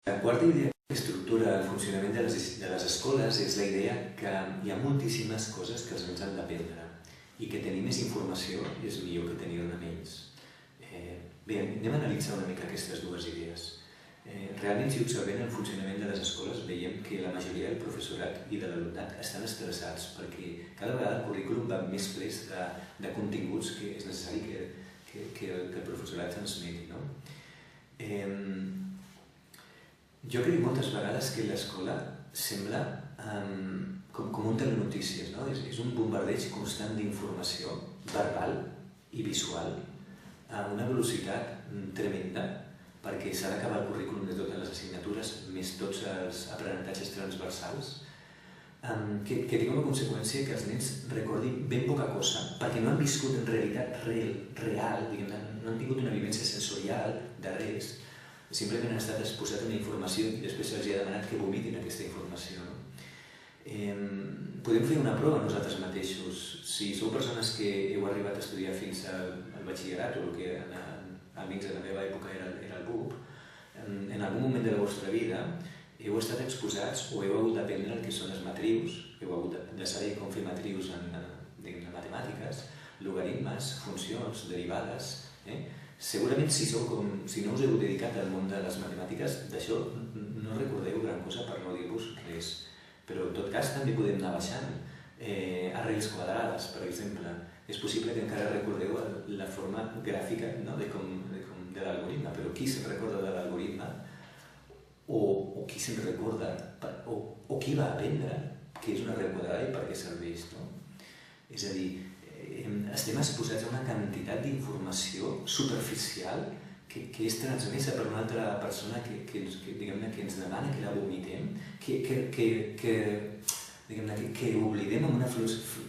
La quarta idea que estructura el funcionament de les escoles és la idea que hi ha moltíssimes coses que els nens han d'aprendre i que tenir més informació és millor que tenir-ne menys. Bé, anem a analitzar una mica aquestes dues idees. Realment, si observem el funcionament de les escoles, veiem que la majoria del professorat i de l'alumnat estan estressats perquè cada vegada el currículum va més ple de continguts que és necessari que el professorat transmeti. Jo crec moltes vegades que l'escola sembla com un telenotícies, és un bombardeig constant d'informació verbal i visual a una velocitat tremenda perquè s'ha d'acabar el currículum de totes les assignatures més tots els aprenentatges transversals que té com a conseqüència que els nens recordin ben poca cosa perquè no han viscut en realitat real, no han tingut una vivència sensorial de res, simplement han estat exposats a una informació i després se'ls ha demanat que vomitin aquesta informació. Podem fer una prova nosaltres mateixos. Si sou persones que heu arribat a estudiar fins al batxillerat o el que amics de la meva època era el BUP, en algun moment de la vostra vida heu estat exposats o heu hagut d'aprendre el que són les matrius, heu hagut de saber com fer matrius en matemàtiques, logaritmes, funcions, derivades. Segurament si no us heu dedicat al món de les matemàtiques, d'això no recordeu gran cosa per no dir-vos res. Però en tot cas també podem anar baixant arrels quadrades, per exemple. És possible que encara recordeu la forma gràfica de l'algoritme, però qui se'n recorda de l'algoritme o qui se'n recorda o qui va aprendre què és una arrel quadrada i per què serveix. És a dir, estem exposats a una quantitat d'informació superficial que és transmesa per una altra persona que ens demana que la vomitem, que oblidem amb una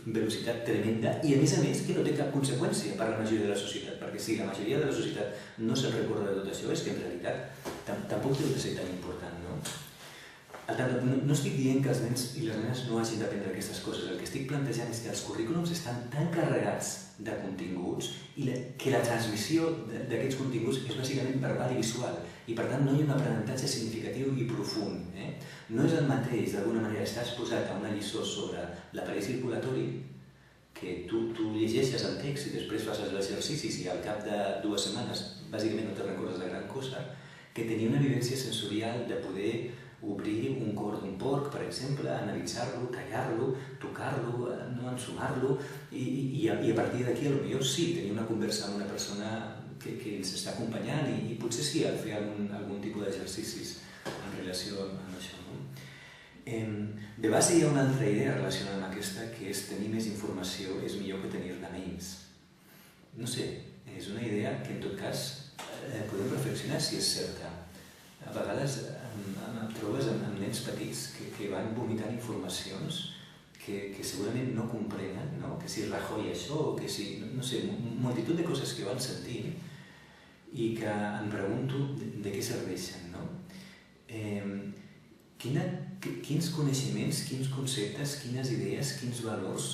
velocitat tremenda i a més que no té cap conseqüència per la majoria de la societat, perquè si la majoria de la societat no se'n recorda de tot això és que en realitat tampoc deu de ser tan important. No estic dient que els nens i les nenes no hagin d'aprendre aquestes coses, el que estic plantejant és que els currículums estan tan carregats de continguts i que la transmissió d'aquests continguts és bàsicament verbal i visual i per tant no hi ha un aprenentatge significatiu i profund. No és el mateix, d'alguna manera, estar exposat a una lliçó sobre l'aparell circulatori que tu llegeixes el text i després fas els exercicis i al cap de 2 setmanes bàsicament no te recordes de gran cosa, que tenir una vivència sensorial de poder obrir un cor d'un porc, per exemple, analitzar-lo, tallar-lo, tocar-lo, ensumar-lo i a partir d'aquí potser sí, tenir una conversa amb una persona que ens està acompanyant i potser sí, fer algun tipus d'exercicis en relació amb això. De base hi ha una altra idea relacionada amb aquesta que és tenir més informació és millor que tenir-ne menys. No sé, és una idea que en tot cas podem reflexionar si és certa. A vegades et trobes amb nens petits que van vomitant informacions que segurament no comprenen, que si Rajoy això o que si, no sé, multitud de coses que van sentint i que em pregunto de què serveixen. Quins coneixements, quins conceptes, quines idees, quins valors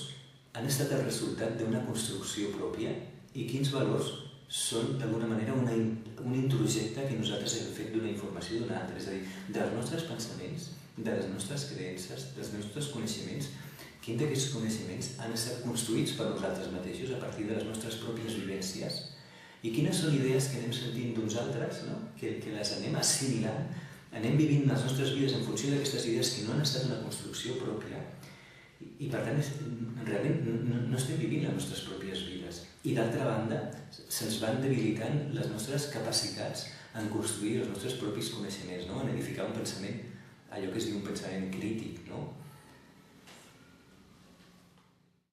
han estat el resultat d'una construcció pròpia i quins valors són d'alguna manera un introjecte que nosaltres hem fet d'una informació d'una altra, és a dir, dels nostres pensaments, de les nostres creences, dels nostres coneixements, quins d'aquests coneixements han estat construïts per nosaltres mateixos a partir de les nostres pròpies vivències i quines són idees que anem sentint d'uns altres, que les anem assimilant, anem vivint les nostres vides en funció d'aquestes idees que no han estat una construcció pròpia i per tant realment no estem vivint les nostres pròpies vides i d'altra banda se'ns van debilitant les nostres capacitats en construir els nostres propis coneixements, en edificar un pensament, allò que es diu un pensament crític,